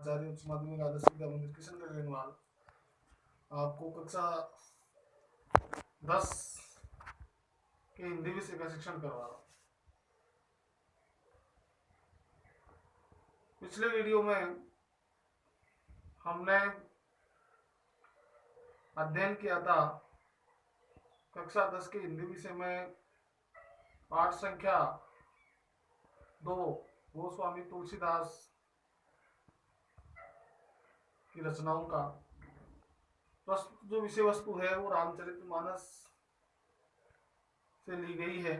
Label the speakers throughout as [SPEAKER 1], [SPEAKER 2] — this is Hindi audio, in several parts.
[SPEAKER 1] आचार्य उच्च माध्यमिक आदर्श विद्या मंदिर किशनगढ़ रेनवाल आपको कक्षा 10 के हिंदी विषय का शिक्षण करवा रहा हूँ। पिछले वीडियो में हमने अध्ययन किया था कक्षा 10 के हिंदी विषय में पाठ संख्या 2 गोस्वामी तुलसीदास की रचनाओं का। प्रस्तुत जो विषय वस्तु है वो रामचरितमानस से ली गई है।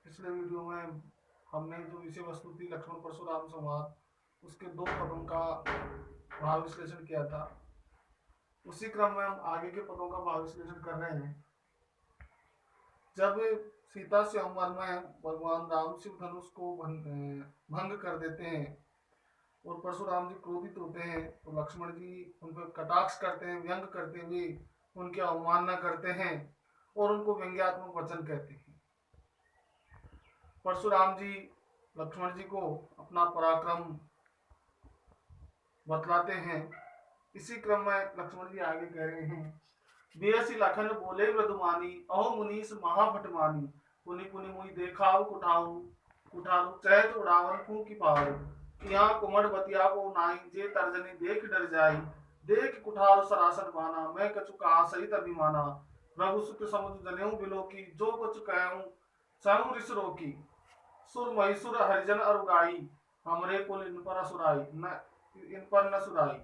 [SPEAKER 1] पिछले वीडियो में हमने जो विषय वस्तु थी लक्ष्मण परशुराम संवाद, उसके 2 पदों का भाव विश्लेषण किया था। उसी क्रम में हम आगे के पदों का भाव विश्लेषण कर रहे हैं। जब सीता स्वयंवर में भगवान राम शिव धनुष को भंग कर देते हैं और परशुराम जी क्रोधित होते हैं तो लक्ष्मण जी उन पर कटाक्ष करते हैं, व्यंग करते हुए उनकी अवमानना करते हैं और उनको व्यंग्यात्मक वचन कहते हैं। परशुराम जी लक्ष्मण जी को अपना पराक्रम बतलाते हैं। इसी क्रम में लक्ष्मण जी आगे कह रहे हैं, बियसी लखन बोले मृदुमानी, अहो मुनीस महाभटमानी, पुनि पुनि मुई देखाऊ कुठाऊ, कुठारू चैत उड़ावन फूं की पाऊ, यहाँ कुमड़ बतिया को नाई, जे तर्जनी देख डर जाई, देख कुठार सरासन बाना, मैं कछु कहा सहित अभिमाना, रघुसुत समुद्र जनेऊ बिलो की, जो कुछ कहूं सहु ऋष रोकी, सुर महिसुर हरिजन अरुगाई, हमरे कुल इन पर असुराई न सुराई,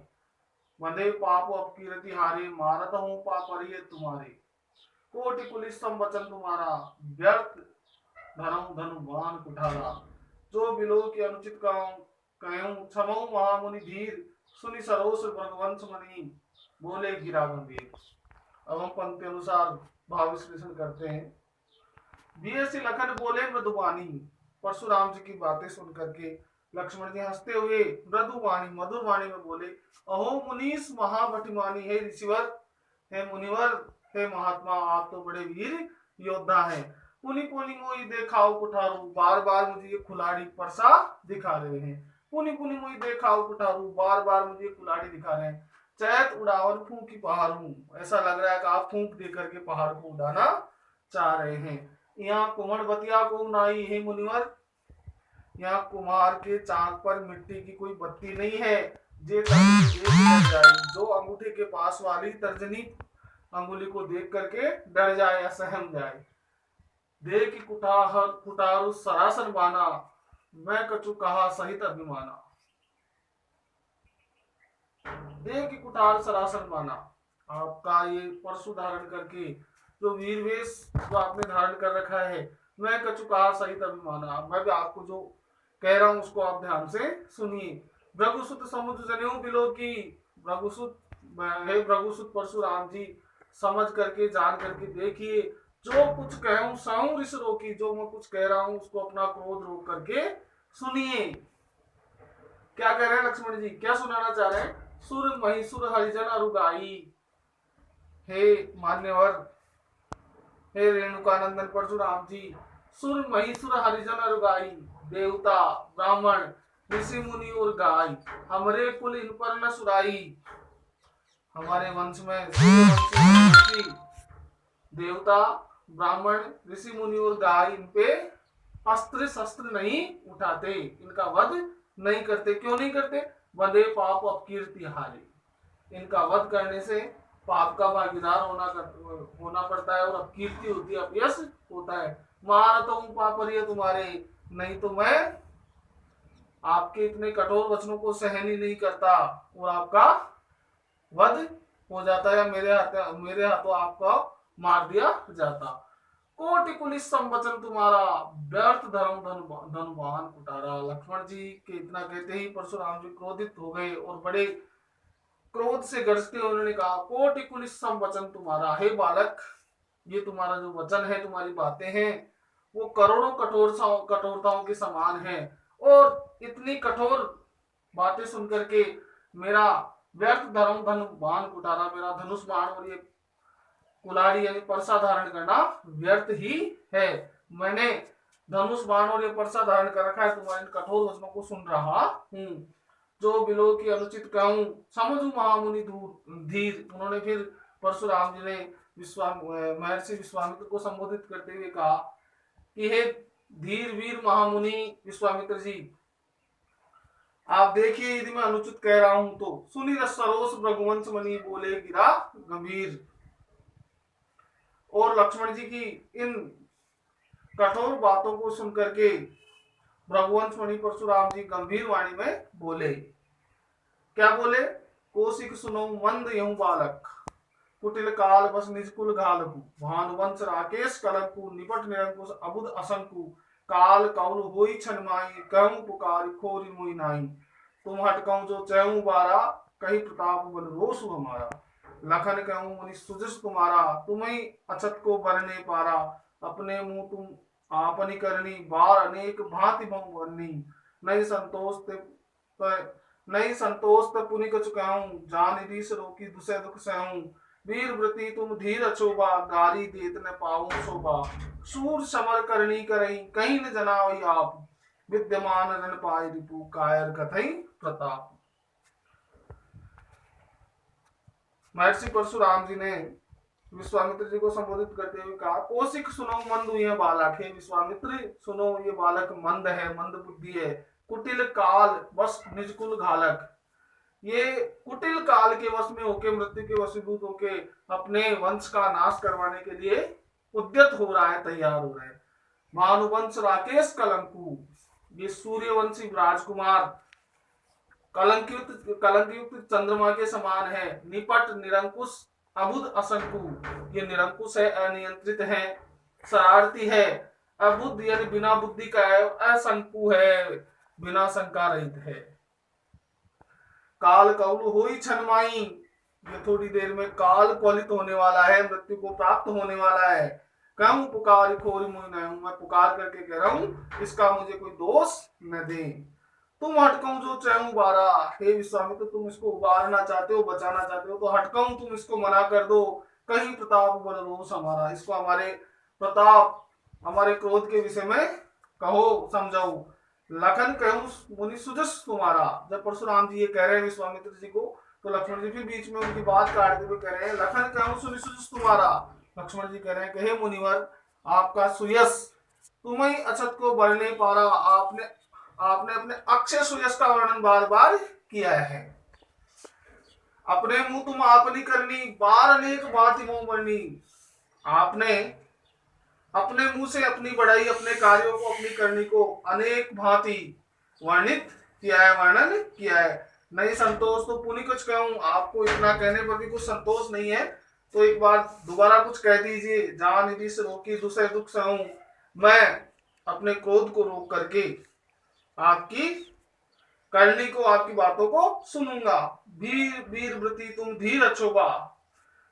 [SPEAKER 1] बंधे पाप अपकीरति हारे, मारत हूं पापरिय तुम्हारे, कोटि कुलिस संवचन तुम्हारा, व्यर्थ धरम धनु बाण कुठारा, जो बिलो की अनुचित कहूं क्षमऊ महामुनि धीर, सुनि सरोस भगवंश मणि, बोले गिरा गंभीर। अब हम पंक्ति अनुसार भाव विश्लेषण करते हैं। बीएससी लखन बोले मृदुवाणी, परशुराम जी की बातें सुन करके लक्ष्मण जी हंसते हुए मृदुवाणी मधुर वाणी में बोले, अहो मुनीस महाभटिमानी, हे ऋषिवर, हे मुनिवर, हे महात्मा, आप तो बड़े वीर योद्धा हैं। पुनि पुनि मोई देखाओ कुठारू, बार बार मुझे ये खुलाड़ी परसा दिखा रहे हैं। पुनि पुनि मोई देखाओ कुठारू, बार बार मुझे कुलाड़ी दिखा रहे हैं। चैत उड़ावन फूंक की पहाड़ू, ऐसा लग रहा है कि आप फूंक दे करके पहाड़ को उड़ाना चाह रहे हैं। यहाँ कुमड़ बतिया को नाई, हे मुनिवर, यहाँ कुम्हार के चाक पर मिट्टी की कोई बत्ती नहीं है, जे जो अंगूठे के पास वाली तर्जनी अंगुली को देख करके डर जाए या सहम जाए। देख कुटारू सरासन बाना, मैं कछु कहा सहित अभिमाना। देख कुटार सरासन बाना, आपका ये परशु धारण करके जो वीर वेश जो आपने धारण कर रखा है, मैं कछु कहा सहित अभिमाना, मैं भी आपको जो कह रहा हूं उसको आप ध्यान से सुनिए। भृगुसुत समुद्र जनेऊ बिलो की, भृगुसुत परशुराम जी समझ करके जान करके देखिए, जो कुछ कहूं सहु ऋष रोकी, जो मैं कुछ कह रहा हूं उसको अपना क्रोध रोक करके सुनिए। क्या कह रहे हैं लक्ष्मण जी, क्या सुनाना चाह रहे हैं? सुर महिसुर हरिजन अरुगाई, हे मान्यवर, हे रेणुकानंदन परशुराम जी, सुर महिसुर हरिजन अरुगाई, देवता ब्राह्मण ऋषि मुनि और गाय, हमरे कुल इन पर न सुराई, हमारे वंश में देवता ब्राह्मण ऋषि मुनि और गाय इन पे अस्त्र शस्त्र नहीं उठाते, इनका वध नहीं करते। क्यों नहीं करते? वधे पाप अपकीर्ति हारे, इनका वध करने से पाप का भागीदार होना पड़ता है और अपकीर्ति होती है, अपयश होता है। मारता हूं पापरिय तुम्हारे, नहीं तो मैं आपके इतने कठोर वचनों को सहन ही नहीं करता और आपका वध हो जाता है, मेरे हाथों आपका मार दिया जाता। कोटि कुलिस संवचन तुम्हारा, व्यर्थ धर्म धनुवान कुटारा। लक्ष्मण जी के इतना कहते ही परशुराम जी क्रोधित हो गए और बड़े क्रोध से गरजते हुए उन्होंने कहा, कोटि कुलिस संवचन तुम्हारा, हे बालक, ये तुम्हारा जो वचन है, तुम्हारी बातें हैं, वो करोड़ों कठोरताओं के समान है और इतनी कठोर बातें सुनकर के मेरा व्यर्थ धर्म धनु बाण कुटारा, मेरा धनुष बाण और ये कुलाड़ी यानी परसा धारण करना व्यर्थ ही है। मैंने धनुष बाण और ये परसा धारण कर रखा है, तुम्हारे कठोर वचनों को सुन रहा हूं। जो बिलो की अनुचित कहूं, समझू महामुनि दूर धीर। उन्होंने फिर परशुराम जी ने महर्षि विश्वामित्र को संबोधित करते हुए कहा कि हे धीर वीर महामुनि विश्वामित्र जी, आप देखिए यदि मैं अनुचित कह रहा हूं तो। सुनी सरोस भृगुवंश मणि बोले गिरा गंभीर। और लक्ष्मण जी की इन कठोर बातों को सुनकर के भृगुवंश मणि परशुराम जी गंभीर वाणी में बोले। क्या बोले? कोशिक सुनो मंद यूं बालक, कुटिल काल बस निज कुल घालकु। भानुवंश राकेश कलंकु, निपट निरंकुश अबुध असंकु। काल कौल होई छन माई, कहूं पुकार खोरी मुई नाई। तुम हटकऊं जो चहूं बारा, कही प्रताप बल रोसु हमारा। लखन कहूं मुनि सुजस तुम्हारा, तुम्हें अछत को बरने पारा। अपने मुंह तुम आपनी करनी, बार अनेक भांति बहु बरनी। नहीं संतोष ते पुनि कछु कहूं, जान रीस रोकी दुसै दुख सहूं। वीर व्रती तुम धीर अछोबा, गारी देत न पाऊं शोभा। सूर समर करनी करई, कहीं न जनावई आप। विद्यमान रण पाई रिपु, कायर कथई प्रताप। महर्षि परशुराम जी ने विश्वामित्र जी को संबोधित करते हुए कहा, कौशिक सुनो मंद यह बालक है। विश्वामित्र सुनो, ये बालक मंद है, मंद बुद्धि है। कुटिल काल बस निजकुल घालक, ये कुटिल काल के वश में होके, मृत्यु के वशीभूत होके अपने वंश का नाश करवाने के लिए उद्यत हो रहा है, तैयार हो रहा है। भानुवंश राकेश कलंकु, ये सूर्यवंशी राजकुमार कलंकयुक्त चंद्रमा के समान है। निपट निरंकुश अबुध असंकु, ये निरंकुश है, अनियंत्रित है, शरारती है। अबुद्ध यानी बिना बुद्धि का है, असंकु है, बिना शंका रहित है। काल कौल होई छनमाई, ये थोड़ी देर में काल कौलित होने वाला है, मृत्यु को प्राप्त होने वाला है। कहूं पुकार खोरी मुई न, मैं पुकार करके कह रहा हूं, इसका मुझे कोई दोष न दे। तुम हटकऊं जो चहूं बारा, हे विश्वामित्र तुम इसको उबारना चाहते हो, बचाना चाहते हो तो हटकऊं तुम इसको मना कर दो। कहीं प्रताप बल रोष हमारा, इसको हमारे प्रताप, हमारे क्रोध के विषय में कहो, समझाओ। लखन कहूं मुनि सुजस तुम्हारा। जब परशुराम जी ये कह रहे हैं विश्वामित्र जी को, तो लक्ष्मण जी भी बीच में उनकी बात काटते हुए कह रहे हैं, लखन कहूं सुजस तुम्हारा। लक्ष्मण जी कह रहे हैं, कहे मुनिवर आपका सुयस, तुम्हें अछत को बरने पारा। आपने अपने अक्षय सुयस का वर्णन बार बार किया है। अपने मुंह तुम आपनी करनी, बार अनेक बात मुंह बरनी। आपने अपने मुंह से अपनी बढ़ाई, अपने कार्यों को, अपनी करनी को अनेक भांति वर्णित किया है, वर्णन किया है। नहीं संतोष तो पुनि कुछ कहूं, आपको इतना कहने पर भी कुछ संतोष नहीं है तो एक बार दोबारा कुछ कह दीजिए। जान निधि से रोकी दूसरे दुख सहूं, मैं अपने क्रोध को रोक करके आपकी करनी को, आपकी बातों को सुनूंगा। वीर वीर व्रती तुम धीर अछोबा,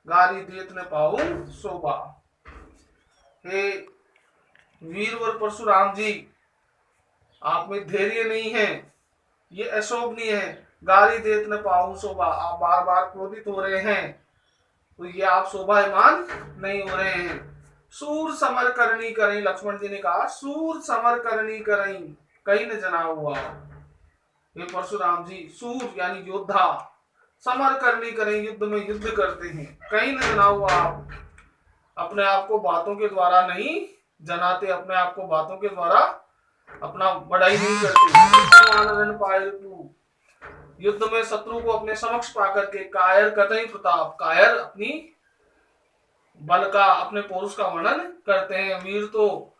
[SPEAKER 1] गारी देत न पाऊं शोभा। हे वीरवर परशुराम जी, आप में धैर्य नहीं है, ये अशोभनीय है। गाली देत न पाऊं शोभा, आप बार बार क्रोधित हो रहे हैं तो ये आप शोभायमान नहीं हो रहे हैं। सूर समर करनी करें, लक्ष्मण जी ने कहा सूर समर करनी करें, कहीं न जना हुआ। ये परशुराम जी सूर यानी योद्धा, समर करनी करें, युद्ध में युद्ध करते हैं, कहीं न जना हुआ। आप अपने आप को बातों के द्वारा नहीं जनाते, अपने आप को बातों के द्वारा अपना बढ़ाई नहीं करते। युद्ध में शत्रु को अपने समक्ष पाकर के कायर कतई प्रताप, कायर अपनी बल का, अपने पौरुष का वर्णन करते हैं। वीर तो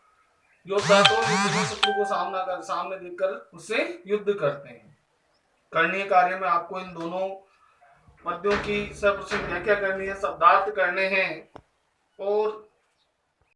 [SPEAKER 1] योद्धा तो युद्ध में शत्रु को सामने देखकर उससे युद्ध करते हैं। करणीय कार्य में आपको इन दोनों पद्यों की सप्रश्न व्याख्या करनी है, शब्दार्थ करने हैं और